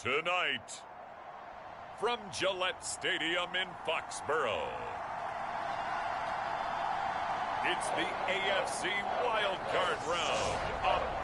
Tonight, from Gillette Stadium in Foxborough, it's the AFC Wildcard round of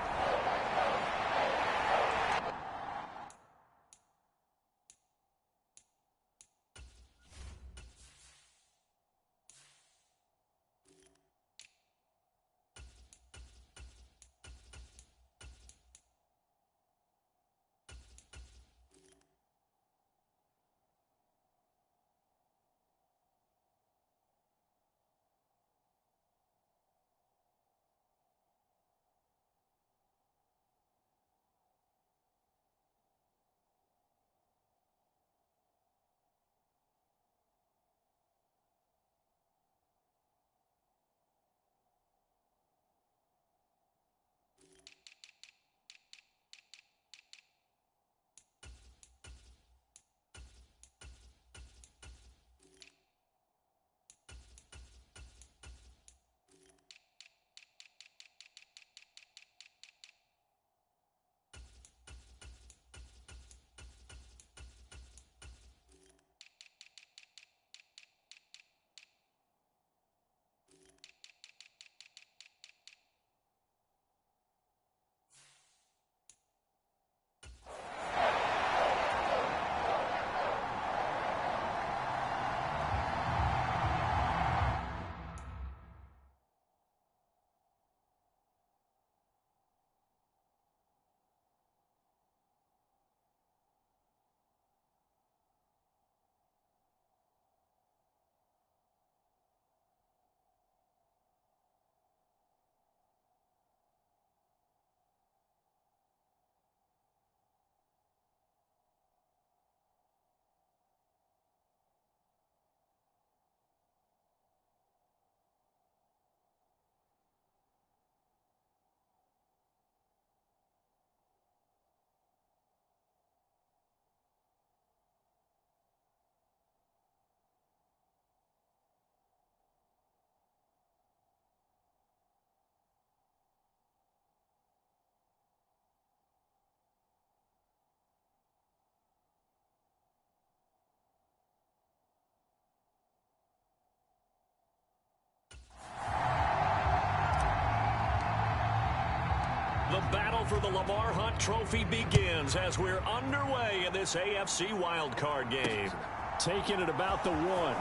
the battle for the Lamar Hunt Trophy begins as we're underway in this AFC wildcard game. Taking it about the 1.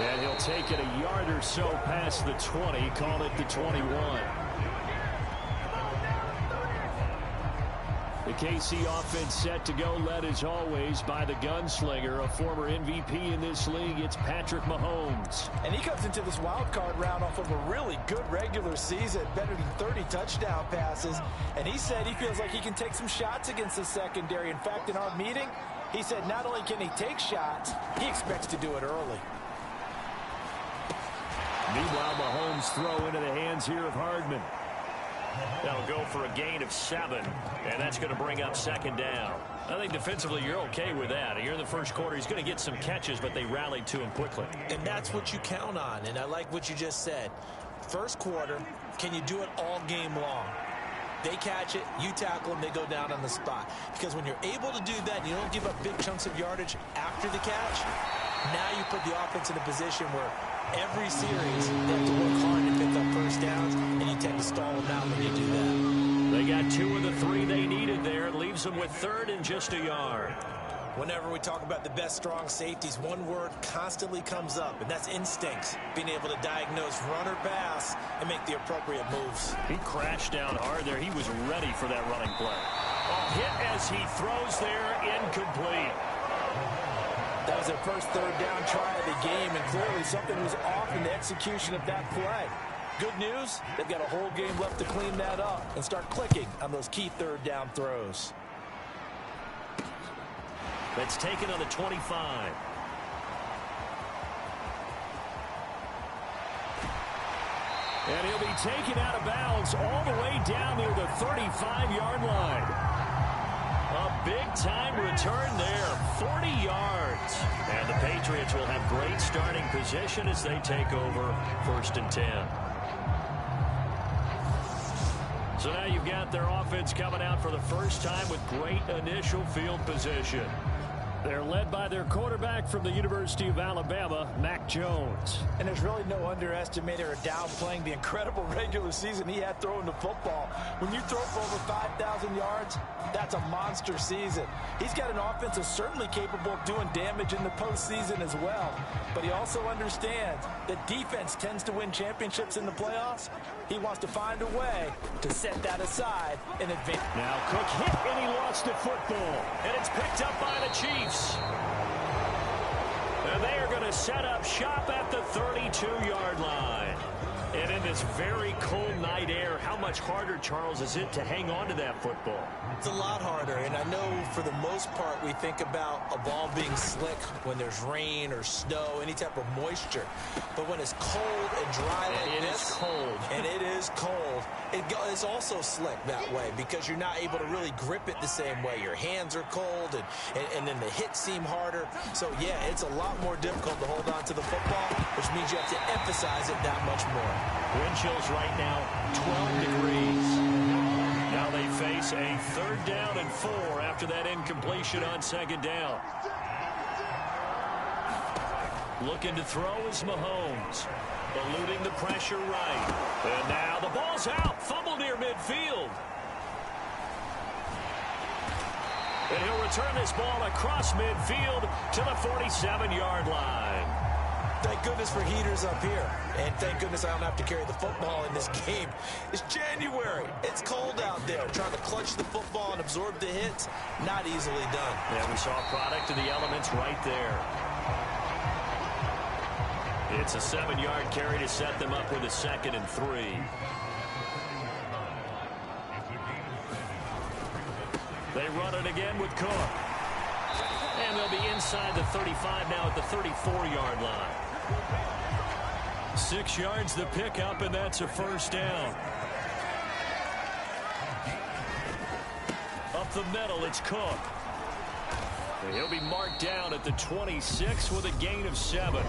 And he'll take it a yard or so past the 20, call it the 21. The KC offense set to go, led as always by the gunslinger, a former MVP in this league. It's Patrick Mahomes. And he comes into this wild card round off of a really good regular season, better than 30 touchdown passes. And he said he feels like he can take some shots against the secondary. In fact, in our meeting, he said not only can he take shots, he expects to do it early. Meanwhile, Mahomes throw into the hands here of Hardman. They'll go for a gain of 7, and that's going to bring up second down. I think defensively you're okay with that. Here in the first quarter, he's going to get some catches, but they rallied to him quickly. And that's what you count on, and I like what you just said. First quarter, can you do it all game long? They catch it, you tackle them, they go down on the spot. Because when you're able to do that, and you don't give up big chunks of yardage after the catch, now you put the offense in a position where every series they have to work hard to pick up first downs, and you tend to stall them out when you do that. They got 2 of the 3 they needed there. It leaves them with 3rd and just a yard. Whenever we talk about the best strong safeties, one word constantly comes up, and that's instincts. Being able to diagnose run or pass and make the appropriate moves. He crashed down hard there. He was ready for that running play. A hit as he throws there, incomplete. That was their first third down try of the game, and clearly something was off in the execution of that play. Good news, they've got a whole game left to clean that up and start clicking on those key third down throws. That's taken on the 25. And he'll be taken out of bounds all the way down near the 35-yard line. A big-time return there, 40 yards. And the Patriots will have great starting position as they take over 1st and 10. So now you've got their offense coming out for the first time with great initial field position. They're led by their quarterback from the University of Alabama, Mac Jones. And there's really no underestimating or downplaying the incredible regular season he had throwing the football. When you throw for over 5,000 yards, that's a monster season. He's got an offense that's certainly capable of doing damage in the postseason as well. But he also understands that defense tends to win championships in the playoffs. He wants to find a way to set that aside in advance. Now Cook hit and he lost the football. And it's picked up by the Chiefs. And they are going to set up shop at the 32-yard line. And in this very cold night air, how much harder, Charles, is it to hang on to that football? It's a lot harder, and I know for the most part we think about a ball being slick when there's rain or snow, any type of moisture. But when it's cold and dry like this, it is cold. And it is cold, it's also slick that way because you're not able to really grip it the same way. Your hands are cold, and then the hits seem harder. So, yeah, it's a lot more difficult to hold on to the football, which means you have to emphasize it that much more. Wind chills right now, 12 degrees. Now they face a 3rd down and 4 after that incompletion on 2nd down. Looking to throw is Mahomes. Eluding the pressure right. And now the ball's out. Fumble near midfield. And he'll return this ball across midfield to the 47-yard line. Thank goodness for heaters up here. And thank goodness I don't have to carry the football in this game. It's January. It's cold out there. Trying to clutch the football and absorb the hits, not easily done. Yeah, we saw a product of the elements right there. It's a 7-yard carry to set them up with a 2nd and 3. They run it again with Cook. And they'll be inside the 35 now at the 34-yard line. 6 yards the pickup, and that's a 1st down. Up the middle, it's Cook. And he'll be marked down at the 26 with a gain of 7.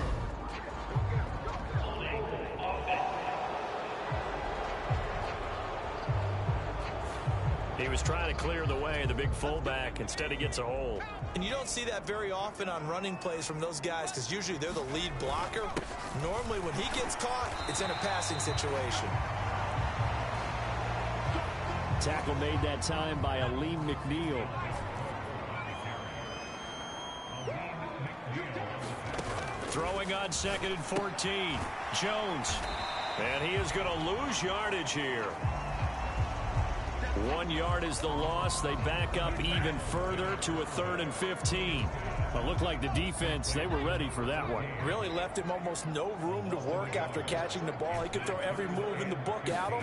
He was trying to clear the way, the big fullback. Instead, he gets a hole. And you don't see that very often on running plays from those guys because usually they're the lead blocker. Normally, when he gets caught, it's in a passing situation. Tackle made that time by Aleem McNeil. Throwing on 2nd and 14. Jones. And he is going to lose yardage here. 1 yard is the loss. They back up even further to a 3rd and 15. It looked like the defense, they were ready for that one. Really left him almost no room to work after catching the ball. He could throw every move in the book at him.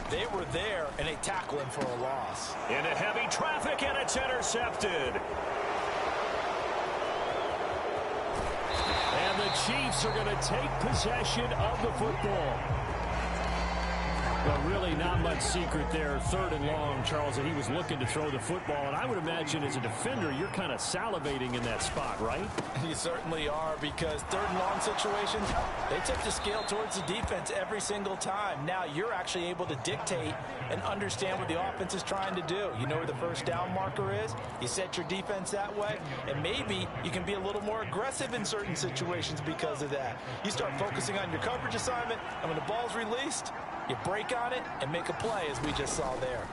They were there, and they tackle him for a loss. Into heavy traffic, and it's intercepted. And the Chiefs are going to take possession of the football. Well, really not much secret there. 3rd and long, Charles, and he was looking to throw the football. And I would imagine as a defender, you're kind of salivating in that spot, right? You certainly are, because 3rd and long situations, they tip the scale towards the defense every single time. Now you're actually able to dictate and understand what the offense is trying to do. You know where the 1st down marker is. You set your defense that way, and maybe you can be a little more aggressive in certain situations because of that. You start focusing on your coverage assignment, and when the ball's released, you break on it and make a play, as we just saw there.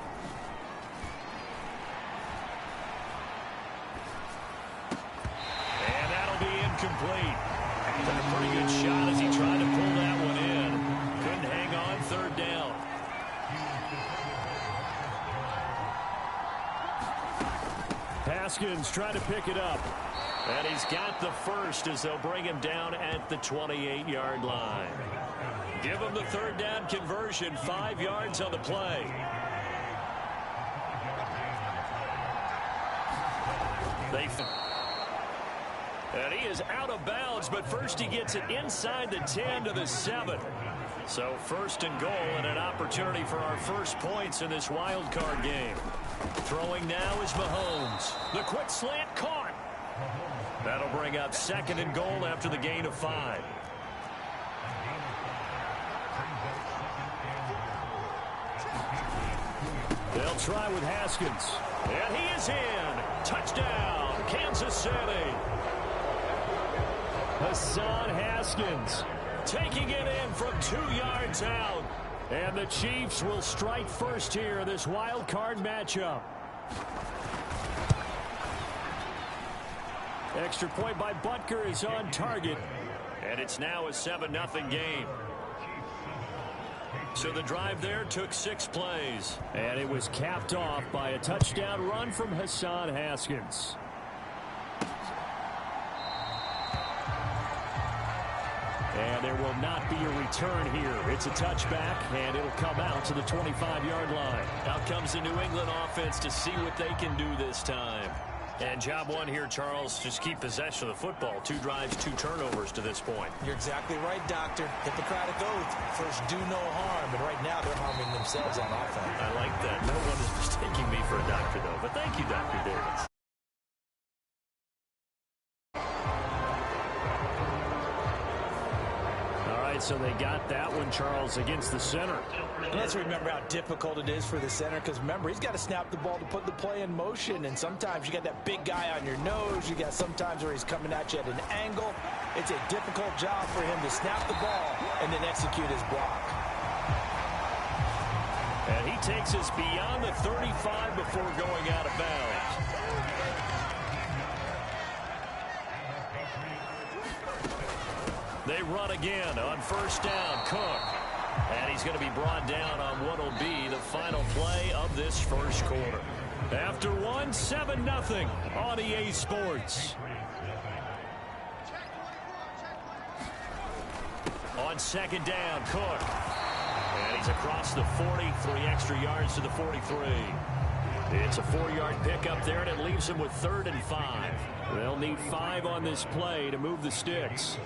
And that'll be incomplete. Got a pretty good shot as he tried to pull that one in. Couldn't hang on, 3rd down. Haskins trying to pick it up. And he's got the 1st as they'll bring him down at the 28-yard line. Give him the 3rd down conversion, 5 yards on the play. And he is out of bounds, but first he gets it inside the 10 to the 7. So 1st and goal, and an opportunity for our first points in this wild card game. Throwing now is Mahomes. The quick slant caught. That'll bring up 2nd and goal after the gain of 5. They'll try with Haskins. And he is in. Touchdown, Kansas City. Hassan Haskins taking it in from 2 yards out. And the Chiefs will strike first here in this wild card matchup. Extra point by Butker is on target. And it's now a 7-0 game. So the drive there took 6 plays. And it was capped off by a touchdown run from Hassan Haskins. And there will not be a return here. It's a touchback, and it'll come out to the 25-yard line. Out comes the New England offense to see what they can do this time. And job one here, Charles, just keep possession of the football. 2 drives, 2 turnovers to this point. You're exactly right, Doctor. Hippocratic oath. First, do no harm. And right now, they're harming themselves on offense. I like that. No one is mistaking me for a doctor, though. But thank you, Dr. Davis. So they got that one, Charles, against the center. And let's remember how difficult it is for the center, because remember, he's got to snap the ball to put the play in motion, and sometimes you got that big guy on your nose. You got sometimes where he's coming at you at an angle. It's a difficult job for him to snap the ball and then execute his block. And he takes us beyond the 35 before going out of bounds. They run again on first down. Cook. And he's going to be brought down on what will be the final play of this first quarter. After 7-0 on EA Sports. On second down, Cook. And he's across the 40, 3 extra yards to the 43. It's a 4-yard pickup there, and it leaves him with 3rd and 5. They'll need 5 on this play to move the sticks.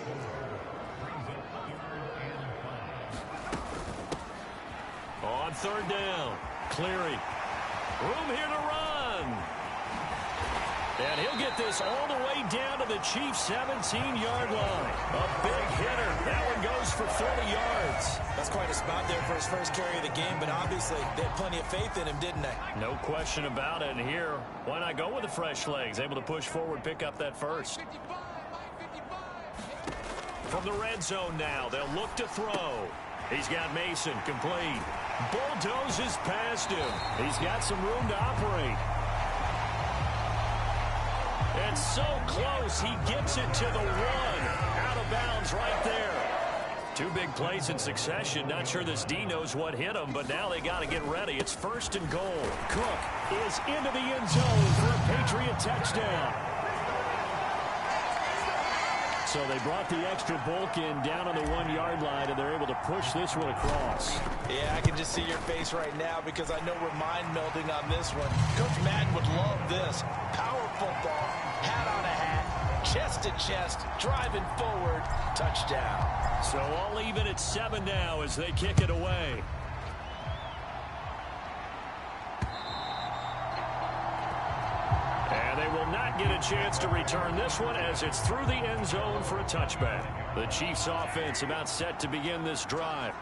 On third down, Cleary. Room here to run. And he'll get this all the way down to the Chiefs' 17-yard line. A big hitter. That one goes for 40 yards. That's quite a spot there for his first carry of the game, but obviously they had plenty of faith in him, didn't they? No question about it. And here, why not go with the fresh legs? Able to push forward, pick up that first. From the red zone now, they'll look to throw. He's got Mason complete. Bulldozes past him. He's got some room to operate. And so close, he gets it to the 1. Out of bounds right there. 2 big plays in succession. Not sure this D knows what hit him, but now they got to get ready. It's 1st and goal. Cook is into the end zone for a Patriot touchdown. So they brought the extra bulk in down on the 1-yard line, and they're able to push this one across. Yeah, I can just see your face right now because I know we're mind melding on this one. Coach Madden would love this. Power football, hat on a hat, chest to chest, driving forward, touchdown. So all even at 7 now as they kick it away. And they will not get a chance to return this one as it's through the end zone for a touchback. The Chiefs offense about set to begin this drive.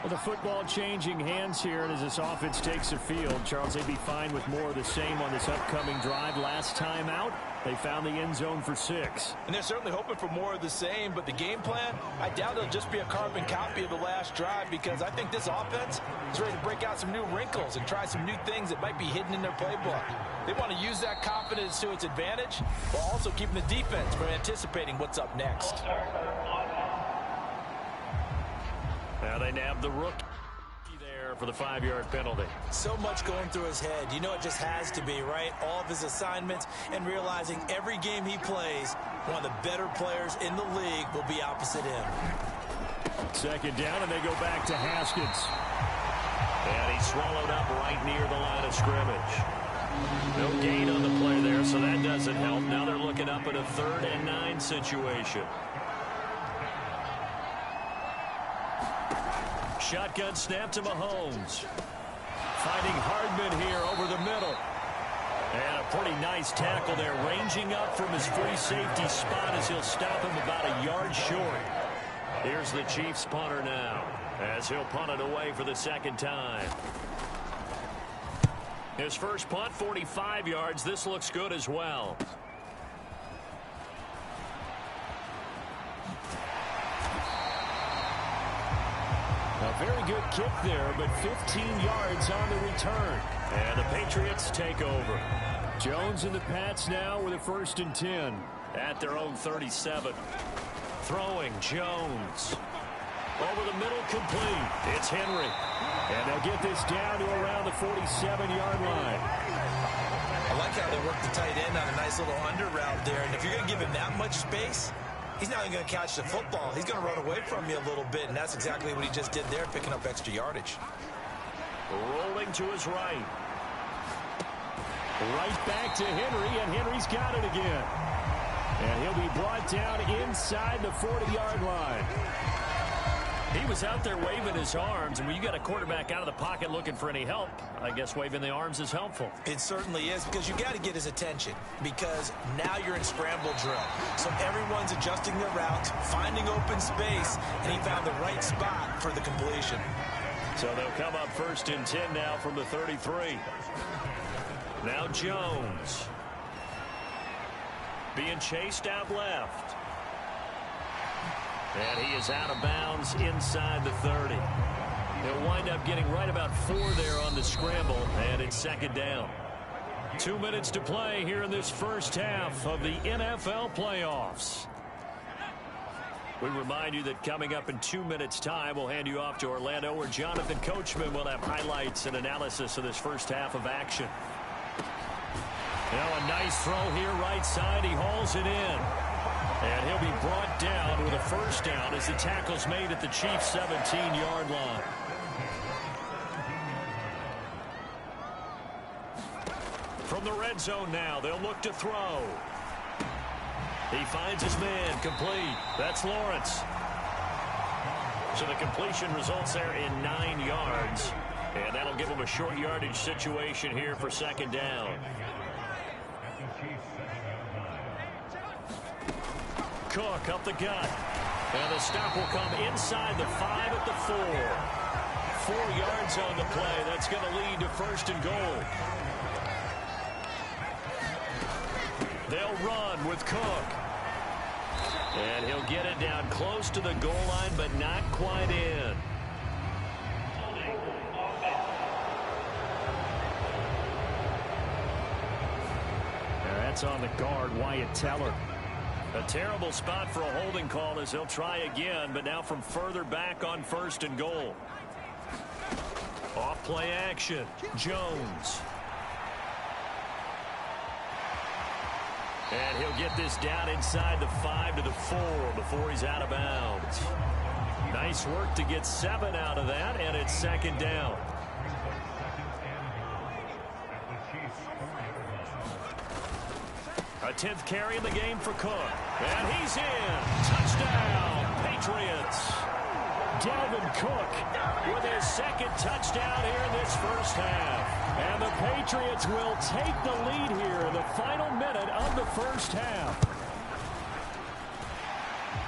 Well, the football changing hands here, and as this offense takes the field, Charles, they'd be fine with more of the same on this upcoming drive. Last time out, they found the end zone for 6. And they're certainly hoping for more of the same, but the game plan, I doubt it'll just be a carbon copy of the last drive, because I think this offense is ready to break out some new wrinkles and try some new things that might be hidden in their playbook. They want to use that confidence to its advantage while also keeping the defense from anticipating what's up next. Now they nab the rookie there for the 5-yard penalty. So much going through his head. You know it just has to be, right? All of his assignments and realizing every game he plays, one of the better players in the league will be opposite him. Second down, and they go back to Haskins. And he's swallowed up right near the line of scrimmage. No gain on the play there, so that doesn't help. Now they're looking up at a 3rd and 9 situation. Shotgun snap to Mahomes. Finding Hardman here over the middle. And a pretty nice tackle there, ranging up from his free safety spot as he'll stop him about a yard short. Here's the Chiefs punter now, as he'll punt it away for the 2nd time. His first punt, 45 yards. This looks good as well. A very good kick there, but 15 yards on the return. And the Patriots take over. Jones and the Pats now with a 1st and 10 at their own 37. Throwing Jones. Over the middle, complete. It's Henry. And they'll get this down to around the 47-yard line. I like how they work the tight end on a nice little under route there. And if you're going to give him that much space, he's not even going to catch the football. He's going to run away from you a little bit, and that's exactly what he just did there, picking up extra yardage. Rolling to his right. Right back to Henry, and Henry's got it again. And he'll be brought down inside the 40-yard line. He was out there waving his arms, and when you got a quarterback out of the pocket looking for any help, I guess waving the arms is helpful. It certainly is, because you got to get his attention, because now you're in scramble drill. So everyone's adjusting their routes, finding open space, and he found the right spot for the completion. So they'll come up 1st and 10 now from the 33. Now Jones. Being chased out left. And he is out of bounds inside the 30. He'll wind up getting right about 4 there on the scramble, and it's 2nd down. 2 minutes to play here in this first half of the NFL playoffs. We remind you that coming up in 2 minutes' time, we'll hand you off to Orlando, where Jonathan Coachman will have highlights and analysis of this first half of action. Now a nice throw here right side. He hauls it in. And he'll be brought down with a 1st down as the tackle's made at the Chiefs' 17-yard line. From the red zone now, they'll look to throw. He finds his man, complete. That's Lawrence. So the completion results there in 9 yards. And that'll give him a short yardage situation here for 2nd down. Cook up the gut. And the stop will come inside the 5 at the 4. 4 yards on the play. That's going to lead to 1st and goal. They'll run with Cook. And he'll get it down close to the goal line, but not quite in. That's on the guard, Wyatt Teller. A terrible spot for a holding call as he'll try again, but now from further back on 1st and goal. Off play action. Jones. And he'll get this down inside the 5 to the 4 before he's out of bounds. Nice work to get 7 out of that, and it's 2nd down. A 10th carry in the game for Cook. And he's in. Touchdown, Patriots. Dalvin Cook with his 2nd touchdown here in this first half. And the Patriots will take the lead here in the final minute of the first half.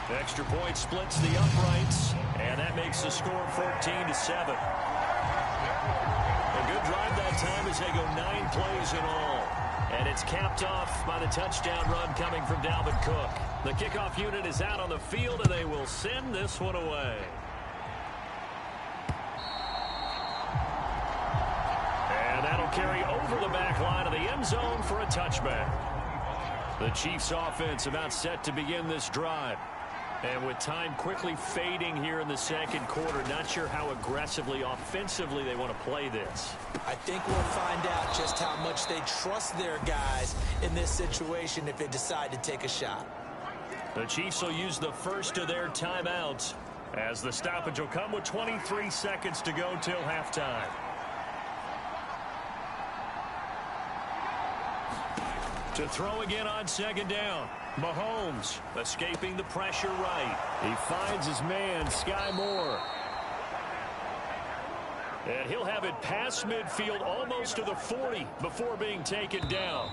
The extra point splits the uprights, and that makes the score 14-7. A good drive that time as they go 9 plays in all. And it's capped off by the touchdown run coming from Dalvin Cook. The kickoff unit is out on the field, and they will send this one away. And that'll carry over the back line of the end zone for a touchback. The Chiefs offense about set to begin this drive. And with time quickly fading here in the 2nd quarter, not sure how aggressively, offensively they want to play this. I think we'll find out just how much they trust their guys in this situation if they decide to take a shot. The Chiefs will use the first of their timeouts as the stoppage will come with 23 seconds to go till halftime. To throw again on 2nd down. Mahomes escaping the pressure right. He finds his man, Sky Moore. And he'll have it past midfield almost to the 40 before being taken down.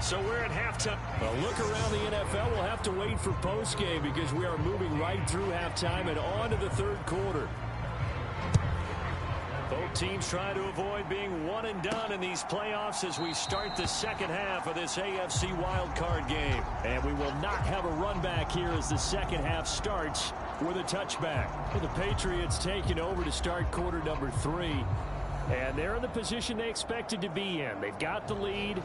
So we're at halftime. A look around the NFL. We'll have to wait for postgame because we are moving right through halftime and on to the 3rd quarter. Both teams trying to avoid being one and done in these playoffs as we start the second half of this AFC wildcard game. And we will not have a run back here as the second half starts with a touchback. Well, the Patriots taking over to start quarter number 3. And they're in the position they expected to be in. They've got the lead.